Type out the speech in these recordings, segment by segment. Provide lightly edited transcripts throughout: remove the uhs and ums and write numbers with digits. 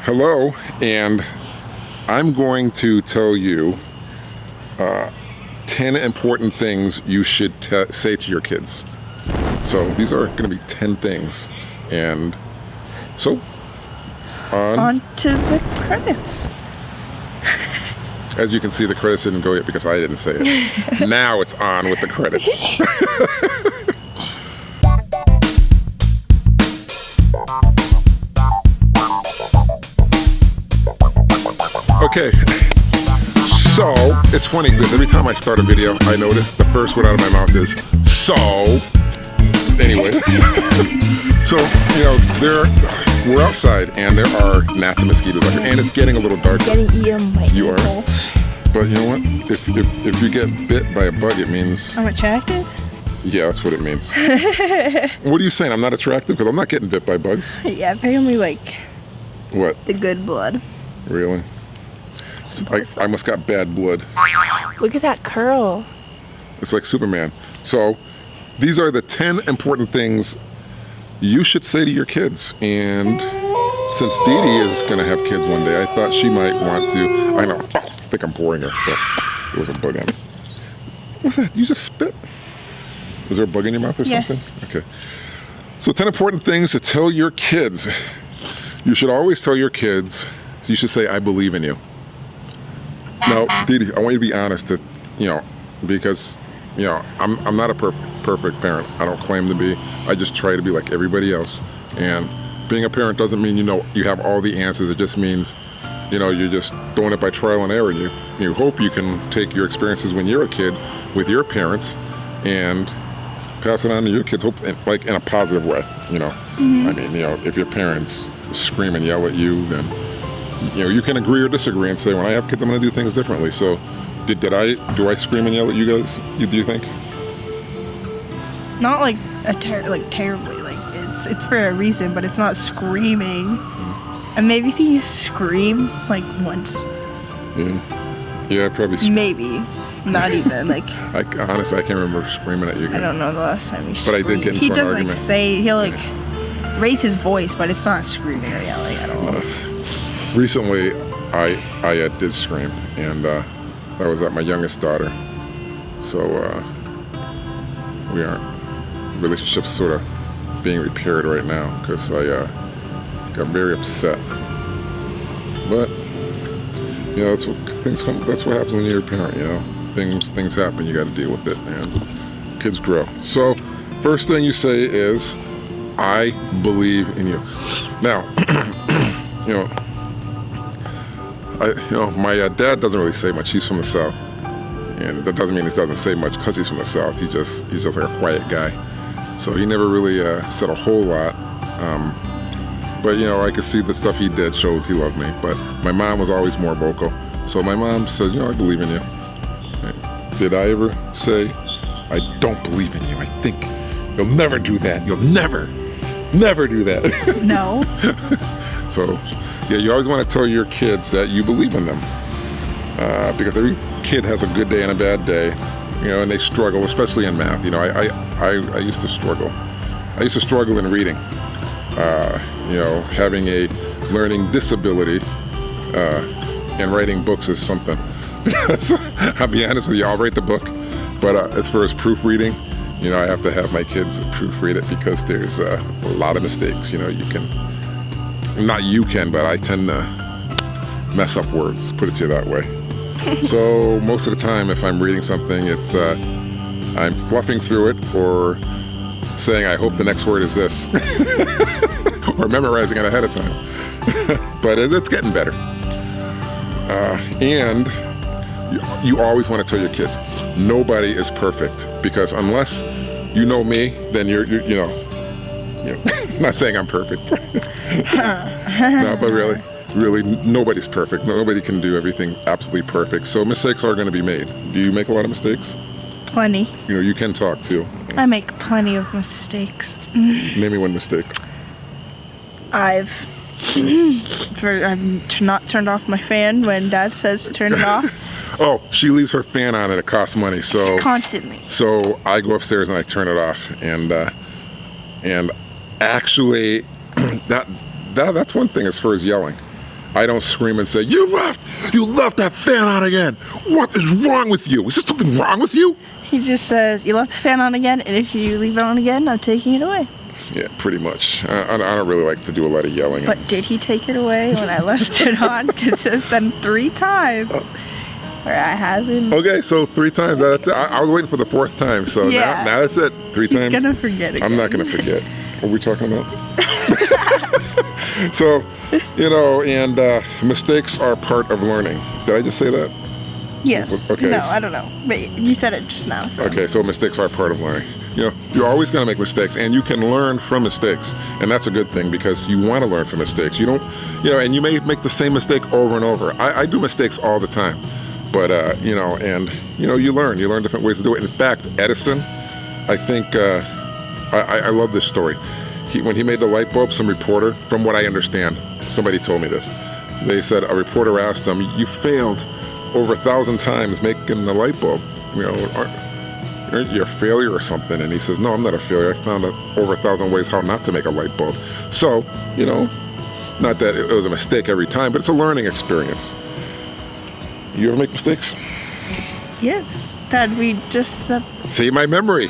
Hello, and I'm going to tell you 10 important things you should say to your kids. So these are going to be 10 things. And so, on to the credits. As you can see, the credits didn't go yet because I didn't say it. Now it's on with the credits. Okay, so it's funny because every time I start a video, I notice the first word out of my mouth is so. Anyway, so we're outside and there are gnats and mosquitoes out here, and it's getting a little darker. Getting eaten by You are, but you know what? If you get bit by a bug, it means I'm attractive. Yeah, that's what it means. What are you saying? I'm not attractive because I'm not getting bit by bugs. Yeah, apparently like What? the good blood. Really? I must got bad blood. Look at that curl. It's like Superman. So these are the 10 important things you should say to your kids. And since Dee Dee is going to have kids one day, I thought she might want to. I know. I think I'm boring her. There was a bug on me. What's that? You just spit? Was there a bug in your mouth or Yes. something? Okay. So 10 important things to tell your kids. You should always tell your kids, you should say, I believe in you. Now, Dee Dee, I want you to be honest, because, I'm not a perfect parent. I don't claim to be. I just try to be like everybody else. And being a parent doesn't mean, you have all the answers. It just means, you're just doing it by trial and error. And you hope you can take your experiences when you're a kid with your parents and pass it on to your kids, like in a positive way, Mm-hmm. I mean, if your parents scream and yell at you, then you can agree or disagree and say, when I have kids, I'm going to do things differently. So, do I scream and yell at you guys? Do you think? Not like terribly. Like it's for a reason, but it's not screaming. And maybe see you scream like once. Yeah, I probably. Maybe, not even like. Honestly, I can't remember screaming at you guys. I don't know the last time he But I did get into he an does argument. he'll raise his voice, but it's not screaming or yelling at all. Recently, I did scream, and that was at my youngest daughter. So the relationship's sort of being repaired right now because I got very upset. But that's what happens when you're a parent. Things happen. You got to deal with it, and kids grow. So first thing you say is, I believe in you. Now, my dad doesn't really say much. He's from the South, and that doesn't mean he doesn't say much because he's from the South. He's just like a quiet guy, so he never really said a whole lot. But I could see the stuff he did shows he loved me. But my mom was always more vocal. So my mom said, I believe in you. Did I ever say, I don't believe in you? I think you'll never do that. You'll never do that. No. So. Yeah, you always want to tell your kids that you believe in them, because every kid has a good day and a bad day, and they struggle, especially in math. I used to struggle. I used to struggle in reading. Having a learning disability and writing books is something. Because I'll be honest with you, I'll write the book, but as far as proofreading, I have to have my kids proofread it because there's a lot of mistakes. Not you can, but I tend to mess up words, put it to you that way. So most of the time, if I'm reading something, it's I'm fluffing through it or saying, I hope the next word is this. Or memorizing it ahead of time. But it's getting better. And you always want to tell your kids, nobody is perfect. Because unless you know me, then you're not saying I'm perfect. No, but really, nobody's perfect. Nobody can do everything absolutely perfect. So mistakes are going to be made. Do you make a lot of mistakes? Plenty. You can talk too. I make plenty of mistakes. Name me one mistake. I've not turned off my fan when Dad says to turn it off. Oh, she leaves her fan on and it costs money. So Constantly. So I go upstairs and I turn it off, and actually, that's one thing as far as yelling. I don't scream and say, you left that fan on again. What is wrong with you? Is there something wrong with you? He just says, you left the fan on again, and if you leave it on again, I'm taking it away. Yeah, pretty much. I don't really like to do a lot of yelling. But did he take it away when I left it on? Because it's been 3 times where I haven't. Okay, so 3 times. That's it. I was waiting for the 4th time, so Yeah. now that's it. 3 times. He's gonna forget again. I'm not gonna forget. What are we talking about? So, and mistakes are part of learning. Did I just say that? Yes. Okay. No, I don't know. But you said it just now, so. Okay, so mistakes are part of learning. You're always going to make mistakes, and you can learn from mistakes, and that's a good thing because you want to learn from mistakes. You don't, and you may make the same mistake over and over. I do mistakes all the time, but you learn. You learn different ways to do it. In fact, Edison, I think, I love this story. When he made the light bulb, some reporter, from what I understand, somebody told me this. They said a reporter asked him, "You failed over 1,000 times making the light bulb. Aren't you a failure or something?" And he says, "No, I'm not a failure. I found out over 1,000 ways how not to make a light bulb." So, not that it was a mistake every time, but it's a learning experience. You ever make mistakes? Yes. Dad, we just said. See my memory.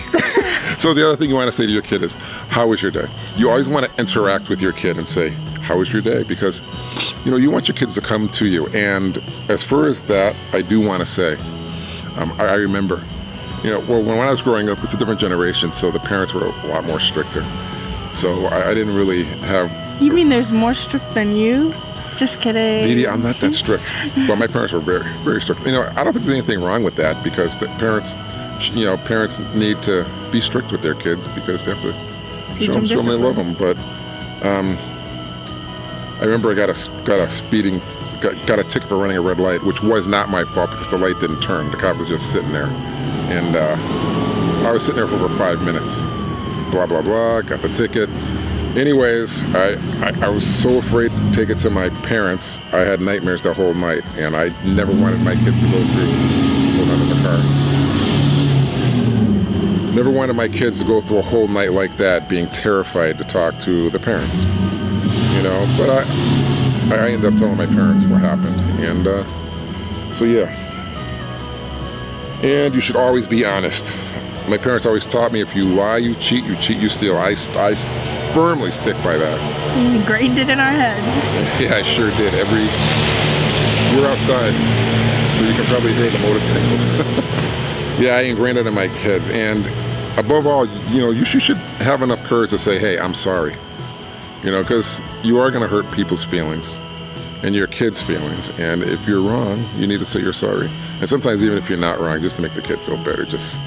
So the other thing you want to say to your kid is, how was your day? You always want to interact with your kid and say, how was your day? Because, you want your kids to come to you. And as far as that, I do want to say, I remember, when I was growing up, it's a different generation, so the parents were a lot more stricter. So I didn't really have... You mean there's more strict than you? Just kidding. Didi, I'm not that strict. But my parents were very, very strict. I don't think there's anything wrong with that because the parents need to be strict with their kids because they have to show them they love them. But I remember I got a ticket for running a red light, which was not my fault because the light didn't turn. The cop was just sitting there. And I was sitting there for over 5 minutes. Blah, blah, blah, got the ticket. Anyways, I was so afraid to take it to my parents. I had nightmares the whole night, and I never wanted my kids to go through. Hold on to the car. Never wanted my kids to go through a whole night like that, being terrified to talk to the parents. But I ended up telling my parents what happened, and so yeah. And you should always be honest. My parents always taught me if you lie, you cheat, you steal. I firmly stick by that. You ingrained it in our heads. Yeah, I sure did. We're outside, so you can probably hear the motorcycles. Yeah, I ingrained it in my kids. And above all, you should have enough courage to say, hey, I'm sorry. Because you are going to hurt people's feelings and your kids' feelings. And if you're wrong, you need to say you're sorry. And sometimes even if you're not wrong, just to make the kid feel better, just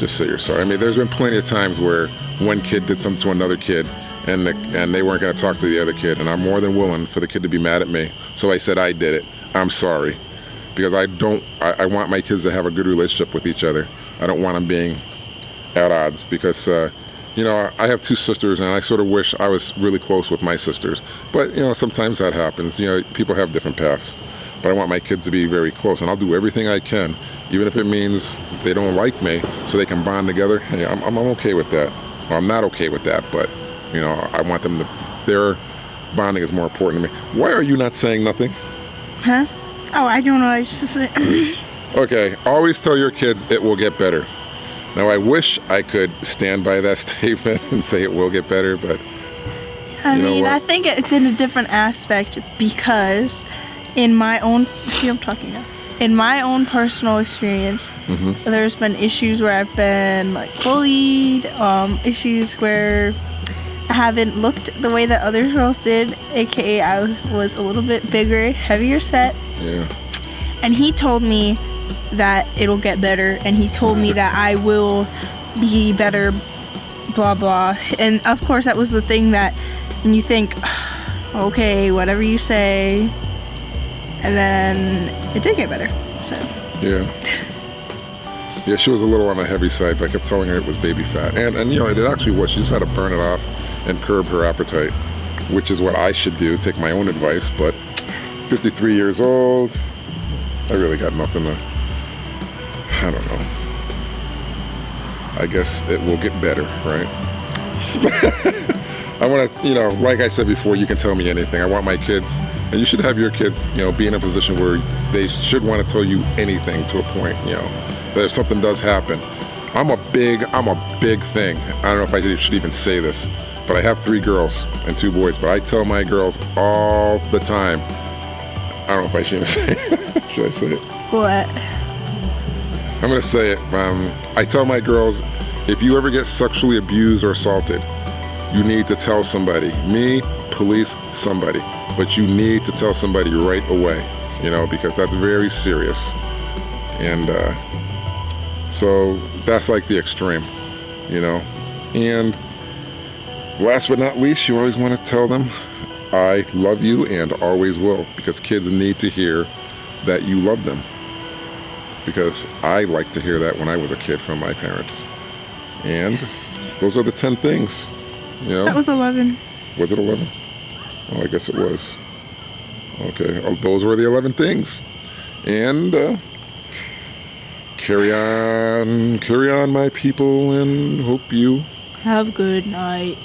say you're sorry. I mean, there's been plenty of times where one kid did something to another kid and they weren't going to talk to the other kid. And I'm more than willing for the kid to be mad at me. So I said, I did it. I'm sorry. Because I want my kids to have a good relationship with each other. I don't want them being at odds because, I have 2 sisters and I sort of wish I was really close with my sisters. But, sometimes that happens. People have different paths. But I want my kids to be very close and I'll do everything I can, even if it means they don't like me, so they can bond together. Hey, I'm okay with that. Well, I'm not okay with that, but, I want them to, their bonding is more important to me. Why are you not saying nothing? Huh? Oh, I don't know. I just say. Okay, always tell your kids it will get better. Now, I wish I could stand by that statement and say it will get better, but I think it's in a different aspect because in my own, I'm talking now. In my own personal experience, there's been issues where I've been bullied, issues where I haven't looked the way that other girls did, aka I was a little bit bigger, heavier set. Yeah. And he told me that it'll get better, and he told me that I will be better, blah blah. And of course that was the thing that when you think, okay, whatever you say, and then it did get better. So yeah, she was a little on the heavy side, but I kept telling her it was baby fat, and it actually was. She just had to burn it off and curb her appetite, which is what I should do, take my own advice. But 53 years old, I really got nothing to, I don't know. I guess it will get better, right? I want to, like I said before, you can tell me anything. I want my kids, and you should have your kids, be in a position where they should want to tell you anything to a point, that if something does happen. I'm a big thing. I don't know if I should even say this, but I have 3 girls and 2 boys, but I tell my girls all the time, I don't know if I should even say it. Should I say it? What? I'm going to say it. I tell my girls, if you ever get sexually abused or assaulted, you need to tell somebody. Me, police, somebody. But you need to tell somebody right away, because that's very serious. And so that's like the extreme, And last but not least, you always want to tell them, I love you and always will, because kids need to hear that you love them. Because I like to hear that when I was a kid from my parents. And those are the 10 things, That was 11. Was it 11? Oh, I guess it was. Okay, those were the 11 things. And carry on, my people, and hope you have a good night.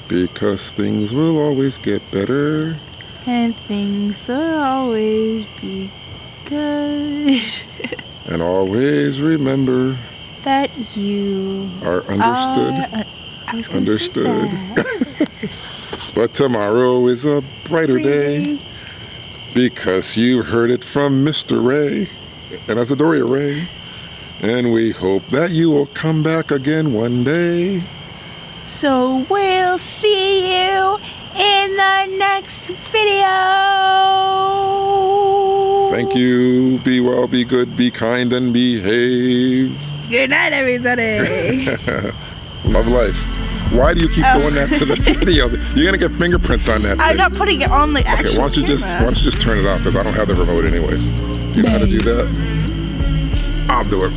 Because things will always get better. And things will always be good. And always remember that you are understood. I was gonna understood. say that. But tomorrow is a brighter day. Because you heard it from Mr. Ray and Azadoria Ray. And we hope that you will come back again one day. So we'll see you in the next video. Thank you. Be well, be good, be kind, and behave. Good night, everybody. Love life. Why do you keep doing that to the video? You're gonna get fingerprints on that. I'm not putting it on the actual Okay, why don't you just turn it off, because I don't have the remote anyways. You know how to do that? I'll do it.